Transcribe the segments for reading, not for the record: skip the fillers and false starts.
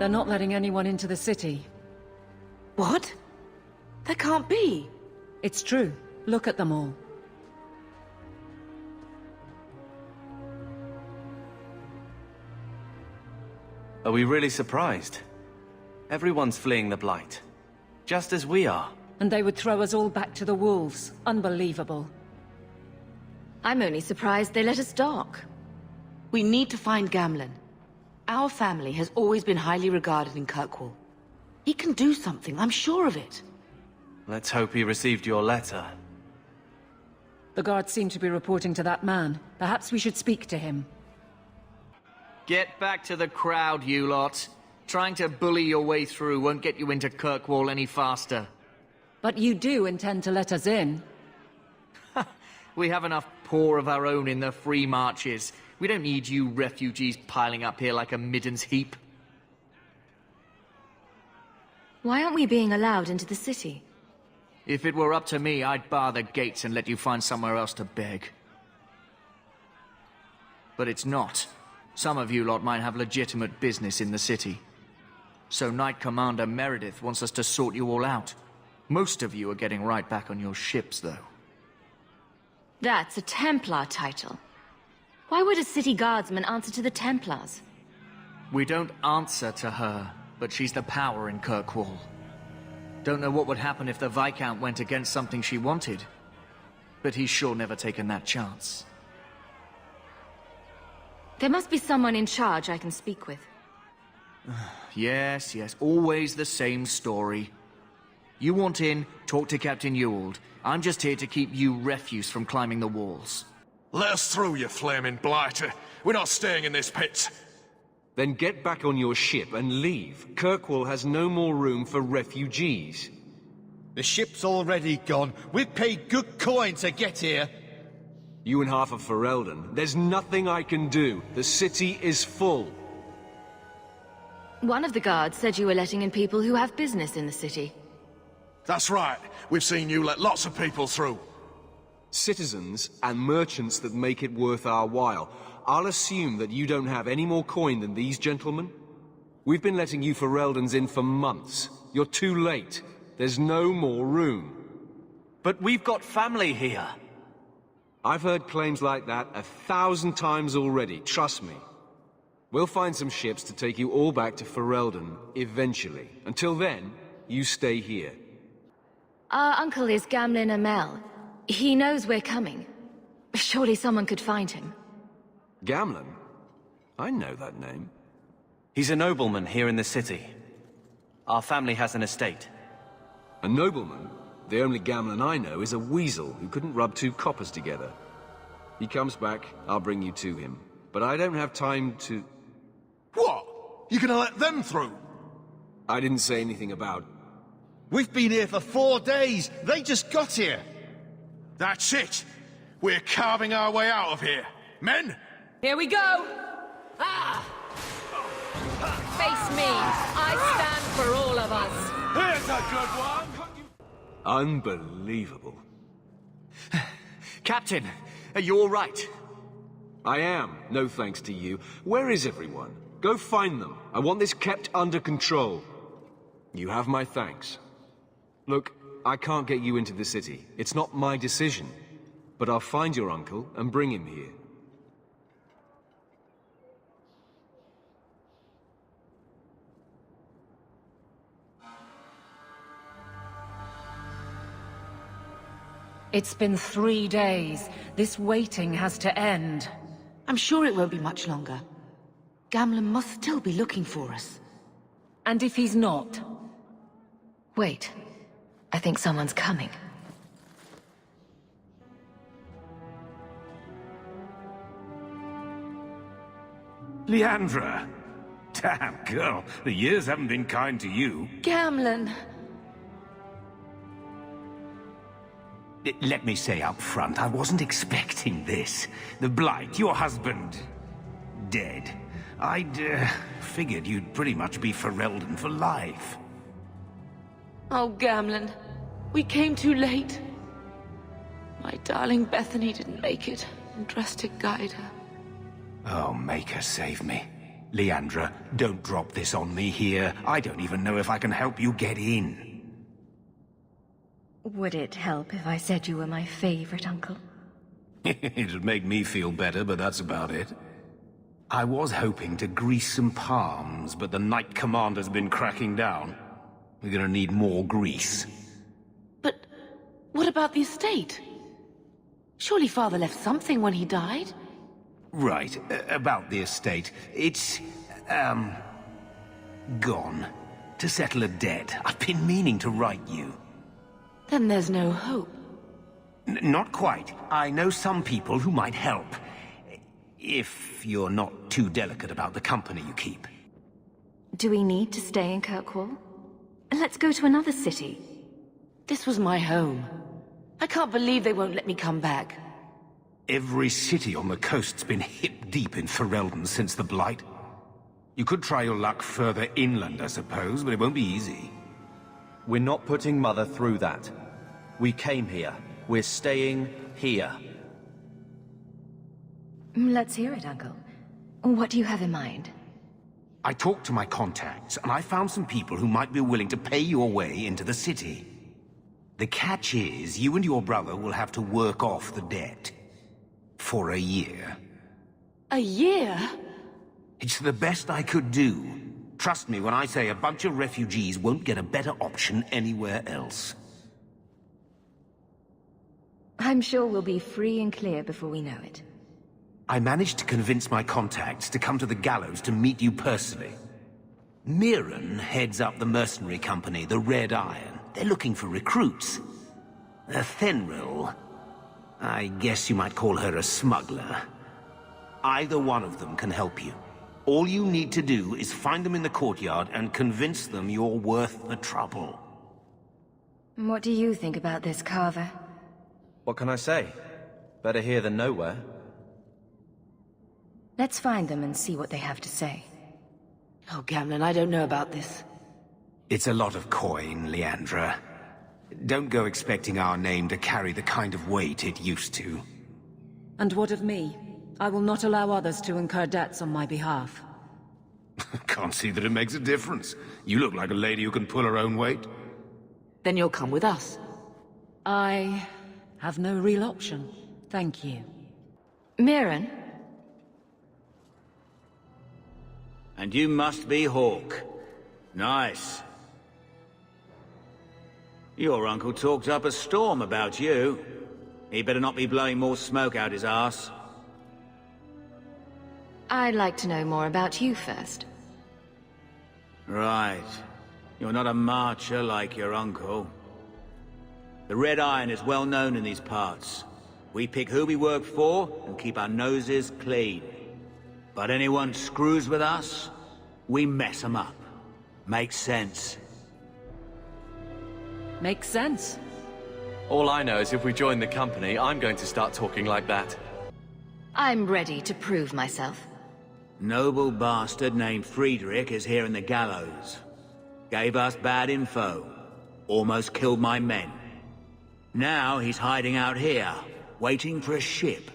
They're not letting anyone into the city. What? That can't be. It's true. Look at them all. Are we really surprised? Everyone's fleeing the Blight. Just as we are. And they would throw us all back to the wolves. Unbelievable. I'm only surprised they let us dock. We need to find Gamlen. Our family has always been highly regarded in Kirkwall. He can do something, I'm sure of it. Let's hope he received your letter. The guards seem to be reporting to that man. Perhaps we should speak to him. Get back to the crowd, you lot. Trying to bully your way through won't get you into Kirkwall any faster. But you do intend to let us in. We have enough poor of our own in the free marches. We don't need you refugees piling up here like a middens heap. Why aren't we being allowed into the city? If it were up to me, I'd bar the gates and let you find somewhere else to beg. But it's not. Some of you lot might have legitimate business in the city. So Knight Commander Meredith wants us to sort you all out. Most of you are getting right back on your ships, though. That's a Templar title. Why would a city guardsman answer to the Templars? We don't answer to her, but she's the power in Kirkwall. Don't know what would happen if the Viscount went against something she wanted. But he's sure never taken that chance. There must be someone in charge I can speak with. Yes, always the same story. You want in, talk to Captain Ewald. I'm just here to keep you refuse from climbing the walls. Let us through, you flaming blighter. We're not staying in this pit. Then get back on your ship and leave. Kirkwall has no more room for refugees. The ship's already gone. We've paid good coin to get here. You and half of Ferelden. There's nothing I can do. The city is full. One of the guards said you were letting in people who have business in the city. That's right. We've seen you let lots of people through. Citizens and merchants that make it worth our while. I'll assume that you don't have any more coin than these gentlemen. We've been letting you Fereldans in for months. You're too late. There's no more room. But we've got family here. I've heard claims like that 1,000 times already, trust me. We'll find some ships to take you all back to Ferelden, eventually. Until then, you stay here. Our uncle is Gamlen Amel. He knows we're coming. Surely someone could find him. Gamlen? I know that name. He's a nobleman here in the city. Our family has an estate. A nobleman? The only Gamlen I know is a weasel who couldn't rub two coppers together. He comes back, I'll bring you to him. But I don't have time to... What? You gonna let them through? I didn't say anything about... We've been here for 4 days. They just got here. That's it. We're carving our way out of here. Men? Here we go! Face me! I stand for all of us! Here's a good one! Unbelievable. Captain, are you all right? I am, no thanks to you. Where is everyone? Go find them. I want this kept under control. You have my thanks. Look, I can't get you into the city. It's not my decision. But I'll find your uncle and bring him here. It's been 3 days. This waiting has to end. I'm sure it won't be much longer. Gamlen must still be looking for us. And if he's not? Wait. I think someone's coming. Leandra! Damn, girl, the years haven't been kind to you. Gamlen! Let me say up front, I wasn't expecting this. The Blight, your husband, dead. I'd figured you'd pretty much be Ferelden for life. Oh, Gamlen. We came too late. My darling Bethany didn't make it, and Drastic guide her. Oh, make her save me. Leandra, don't drop this on me here. I don't even know if I can help you get in. Would it help if I said you were my favorite uncle? It'd make me feel better, but that's about it. I was hoping to grease some palms, but the Knight Commander's been cracking down. We're gonna need more grease. But what about the estate? Surely Father left something when he died? Right, about the estate. It's, gone. To settle a debt. I've been meaning to write you. Then there's no hope. Not quite. I know some people who might help. If you're not too delicate about the company you keep. Do we need to stay in Kirkwall? Let's go to another city. This was my home. I can't believe they won't let me come back. Every city on the coast's been hip-deep in Ferelden since the Blight. You could try your luck further inland, I suppose, but it won't be easy. We're not putting Mother through that. We came here. We're staying here. Let's hear it, Uncle. What do you have in mind? I talked to my contacts, and I found some people who might be willing to pay your way into the city. The catch is, you and your brother will have to work off the debt. For a year. A year? It's the best I could do. Trust me when I say a bunch of refugees won't get a better option anywhere else. I'm sure we'll be free and clear before we know it. I managed to convince my contacts to come to the gallows to meet you personally. Mirren heads up the mercenary company, the Red Iron. They're looking for recruits. Thenril, I guess you might call her a smuggler. Either one of them can help you. All you need to do is find them in the courtyard and convince them you're worth the trouble. What do you think about this, Carver? What can I say? Better here than nowhere. Let's find them and see what they have to say. Oh, Gamlen, I don't know about this. It's a lot of coin, Leandra. Don't go expecting our name to carry the kind of weight it used to. And what of me? I will not allow others to incur debts on my behalf. Can't see that it makes a difference. You look like a lady who can pull her own weight. Then you'll come with us. I have no real option. Thank you. Mirren? And you must be Hawke. Nice. Your uncle talked up a storm about you. He better not be blowing more smoke out his arse. I'd like to know more about you first. Right. You're not a marcher like your uncle. The Red Iron is well known in these parts. We pick who we work for and keep our noses clean. But anyone screws with us, we mess them up. Makes sense. Makes sense. All I know is if we join the company, I'm going to start talking like that. I'm ready to prove myself. Noble bastard named Friedrich is here in the gallows. Gave us bad info. Almost killed my men. Now he's hiding out here, waiting for a ship.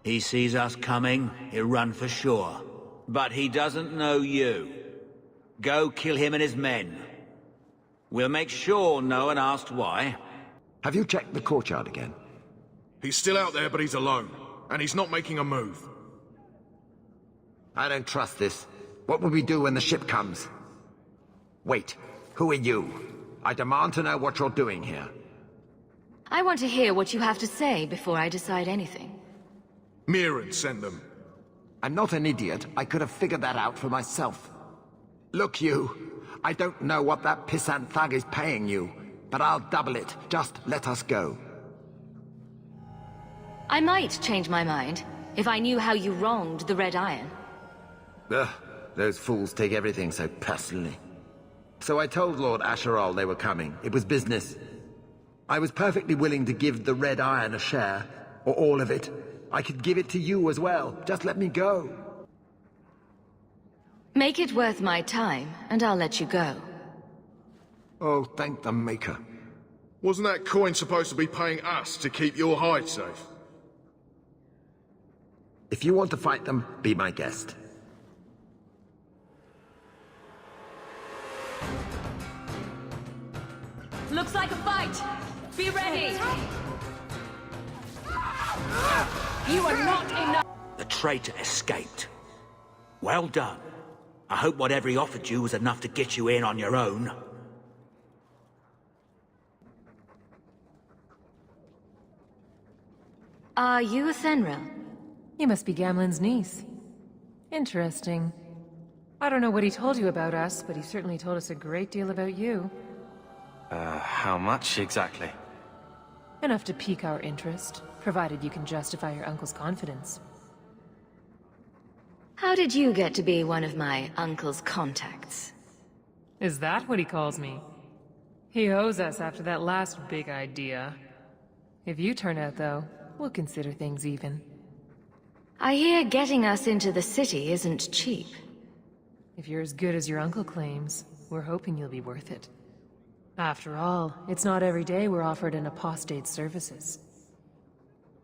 He sees us coming, he'll run for sure. But he doesn't know you. Go kill him and his men. We'll make sure no one asks why. Have you checked the courtyard again? He's still out there, but he's alone. And he's not making a move. I don't trust this. What will we do when the ship comes? Wait, who are you? I demand to know what you're doing here. I want to hear what you have to say before I decide anything. Mirren sent them. I'm not an idiot. I could have figured that out for myself. Look, you. I don't know what that pissant thug is paying you, but I'll double it. Just let us go. I might change my mind, if I knew how you wronged the Red Iron. Ugh, those fools take everything so personally. So I told Lord Asherall they were coming. It was business. I was perfectly willing to give the Red Iron a share, or all of it. I could give it to you as well. Just let me go. Make it worth my time, and I'll let you go. Oh, thank the Maker. Wasn't that coin supposed to be paying us to keep your hide safe? If you want to fight them, be my guest. ready! You are not enough! The traitor escaped. Well done. I hope whatever he offered you was enough to get you in on your own. Are you a Thenril? You must be Gamlen's niece. Interesting. I don't know what he told you about us, but he certainly told us a great deal about you. How much exactly? Enough to pique our interest, provided you can justify your uncle's confidence. How did you get to be one of my uncle's contacts? Is that what he calls me? He owes us after that last big idea. If you turn out, though, we'll consider things even. I hear getting us into the city isn't cheap. If you're as good as your uncle claims, we're hoping you'll be worth it. After all, it's not every day we're offered an apostate's services.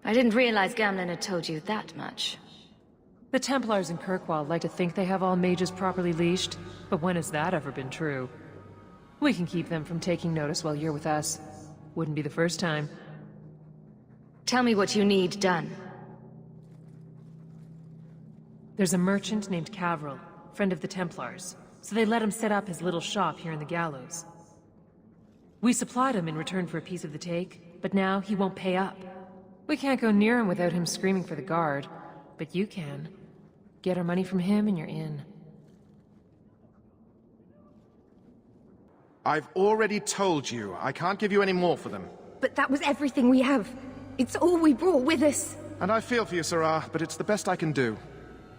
I didn't realize Gamlen had told you that much. The Templars in Kirkwall like to think they have all mages properly leashed, but when has that ever been true? We can keep them from taking notice while you're with us. Wouldn't be the first time. Tell me what you need done. There's a merchant named Cavril, friend of the Templars, so they let him set up his little shop here in the Gallows. We supplied him in return for a piece of the take, but now he won't pay up. We can't go near him without him screaming for the guard, but you can. Get our money from him and you're in. I've already told you, I can't give you any more for them. But that was everything we have. It's all we brought with us. And I feel for you, Sirrah, but it's the best I can do.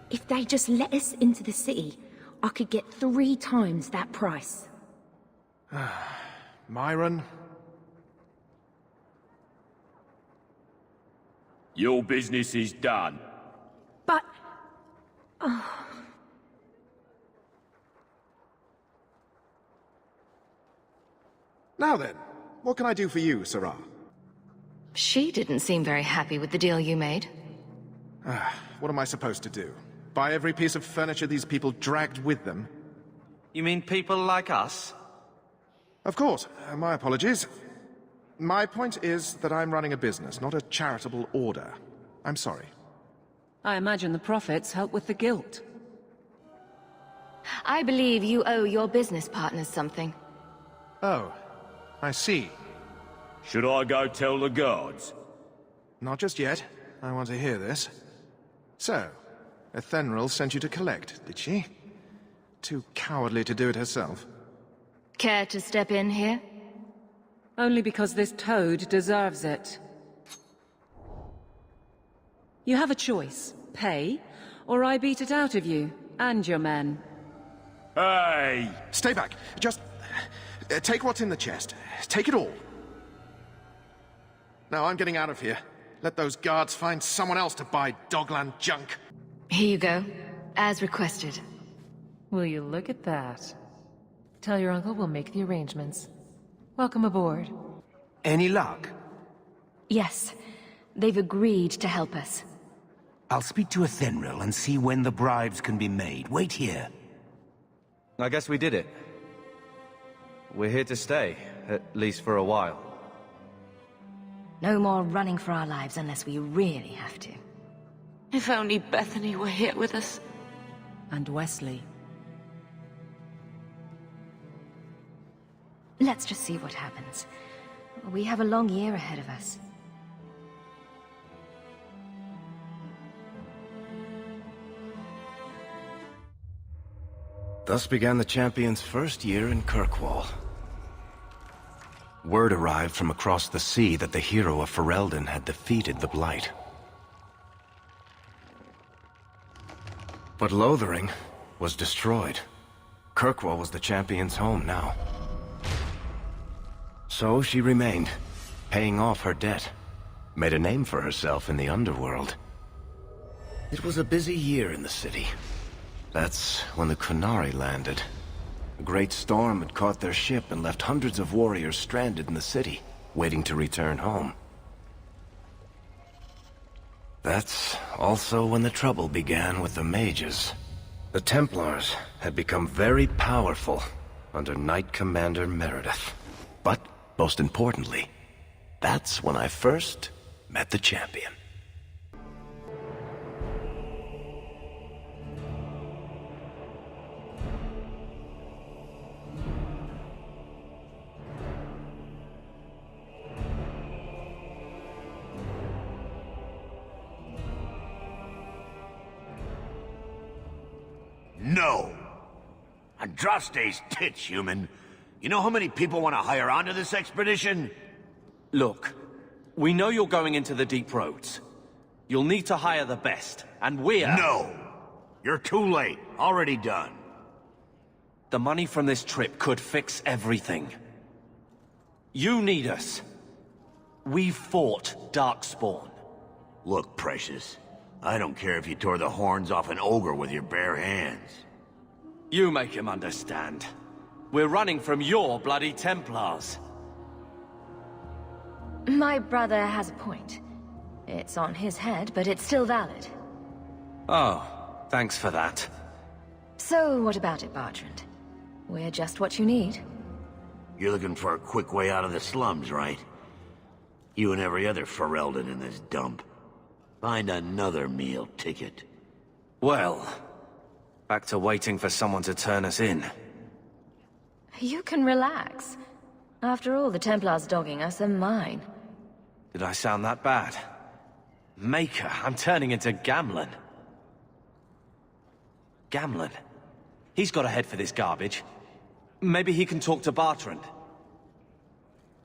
If they just let us into the city, I could get 3 times that price. Myron? Your business is done. But... Now then, what can I do for you, Sirrah? She didn't seem very happy with the deal you made. What am I supposed to do? Buy every piece of furniture these people dragged with them? You mean people like us? Of course. My apologies. My point is that I'm running a business, not a charitable order. I'm sorry. I imagine the profits help with the guilt. I believe you owe your business partners something. Oh, I see. Should I go tell the guards? Not just yet. I want to hear this. So, Thenril sent you to collect, did she? Too cowardly to do it herself. Care to step in here? Only because this toad deserves it. You have a choice. Pay, or I beat it out of you, and your men. Hey! Stay back. Just... take what's in the chest. Take it all. Now I'm getting out of here. Let those guards find someone else to buy Dogland junk. Here you go, as requested. Will you look at that? Tell your uncle we'll make the arrangements. Welcome aboard. Any luck? Yes, they've agreed to help us. I'll speak to Thenril and see when the bribes can be made. Wait here. I guess we did it. We're here to stay, at least for a while. No more running for our lives unless we really have to. If only Bethany were here with us. And Wesley. Let's just see what happens. We have a long year ahead of us. Thus began the champion's first year in Kirkwall. Word arrived from across the sea that the hero of Ferelden had defeated the Blight. But Lothering was destroyed. Kirkwall was the champion's home now. So she remained, paying off her debt, made a name for herself in the underworld. It was a busy year in the city. That's when the Kunari landed. A great storm had caught their ship and left hundreds of warriors stranded in the city, waiting to return home. That's also when the trouble began with the mages. The Templars had become very powerful under Knight Commander Meredith. But, most importantly, that's when I first met the champion. No! Andraste's tits, human. You know how many people want to hire onto this expedition? Look, we know you're going into the deep roads. You'll need to hire the best, and we're... No! You're too late. Already done. The money from this trip could fix everything. You need us. We fought Darkspawn. Look, Precious. I don't care if you tore the horns off an ogre with your bare hands. You make him understand. We're running from your bloody Templars. My brother has a point. It's on his head, but it's still valid. Oh, thanks for that. So what about it, Bertrand? We're just what you need. You're looking for a quick way out of the slums, right? You and every other Ferelden in this dump. Find another meal ticket. Well, back to waiting for someone to turn us in. You can relax. After all, the Templars dogging us are mine. Did I sound that bad? Maker, I'm turning into Gamlen. Gamlen? He's got a head for this garbage. Maybe he can talk to Bertrand.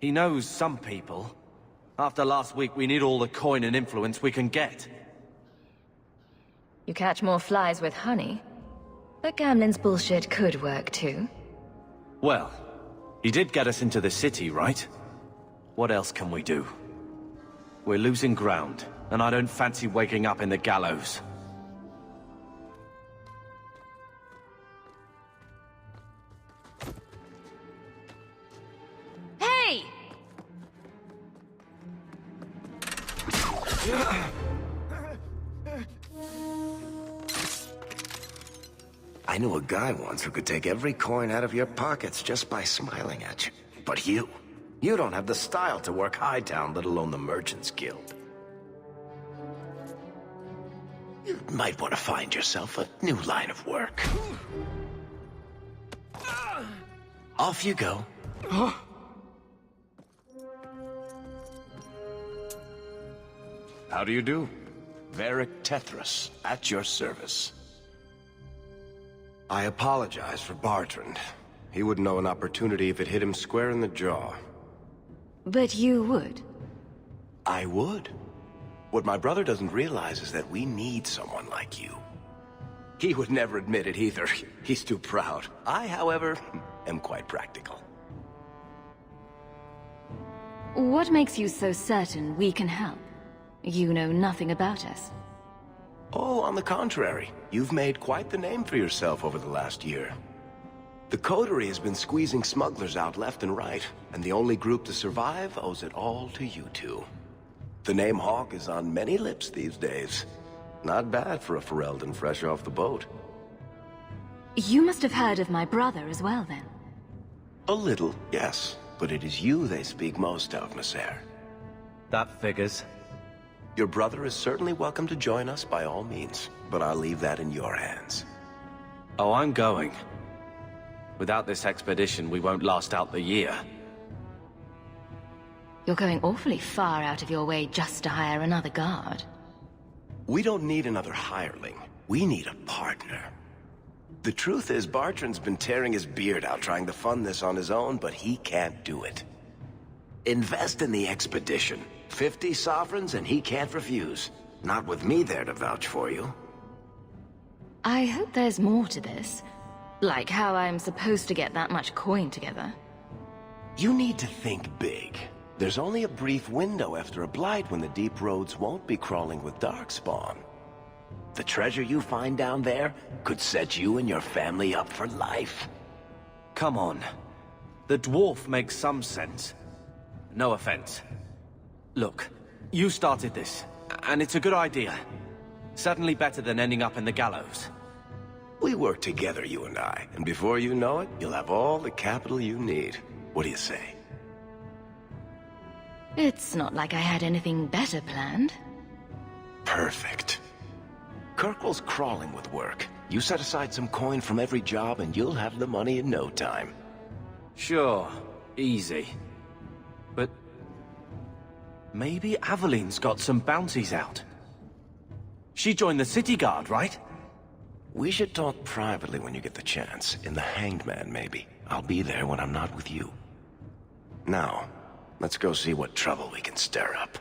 He knows some people. After last week, we need all the coin and influence we can get. You catch more flies with honey. But Gamlen's bullshit could work too. Well, he did get us into the city, right? What else can we do? We're losing ground, and I don't fancy waking up in the gallows. Hey! I knew a guy once who could take every coin out of your pockets just by smiling at you. But you don't have the style to work Hightown, let alone the Merchants Guild. You might want to find yourself a new line of work. Off you go. How do you do? Varric Tethras, at your service. I apologize for Bertrand. He wouldn't know an opportunity if it hit him square in the jaw. But you would. I would. What my brother doesn't realize is that we need someone like you. He would never admit it either. He's too proud. I, however, am quite practical. What makes you so certain we can help? You know nothing about us. Oh, on the contrary. You've made quite the name for yourself over the last year. The Coterie has been squeezing smugglers out left and right, and the only group to survive owes it all to you two. The name Hawke is on many lips these days. Not bad for a Ferelden fresh off the boat. You must have heard of my brother as well, then. A little, yes. But it is you they speak most of, Messer. That figures. Your brother is certainly welcome to join us by all means, but I'll leave that in your hands. Oh, I'm going. Without this expedition, we won't last out the year. You're going awfully far out of your way just to hire another guard. We don't need another hireling. We need a partner. The truth is, Bertrand's been tearing his beard out trying to fund this on his own, but he can't do it. Invest in the expedition. 50 sovereigns and he can't refuse. Not with me there to vouch for you. I hope there's more to this. Like how I'm supposed to get that much coin together. You need to think big. There's only a brief window after a blight when the deep roads won't be crawling with darkspawn. The treasure you find down there could set you and your family up for life. Come on. The dwarf makes some sense. No offense. Look, you started this, and it's a good idea. Certainly better than ending up in the gallows. We work together, you and I, and before you know it, you'll have all the capital you need. What do you say? It's not like I had anything better planned. Perfect. Kirkwall's crawling with work. You set aside some coin from every job and you'll have the money in no time. Sure, easy. But maybe Aveline's got some bounties out. She joined the city guard, right? We should talk privately when you get the chance. In the Hanged Man, maybe. I'll be there when I'm not with you. Now, let's go see what trouble we can stir up.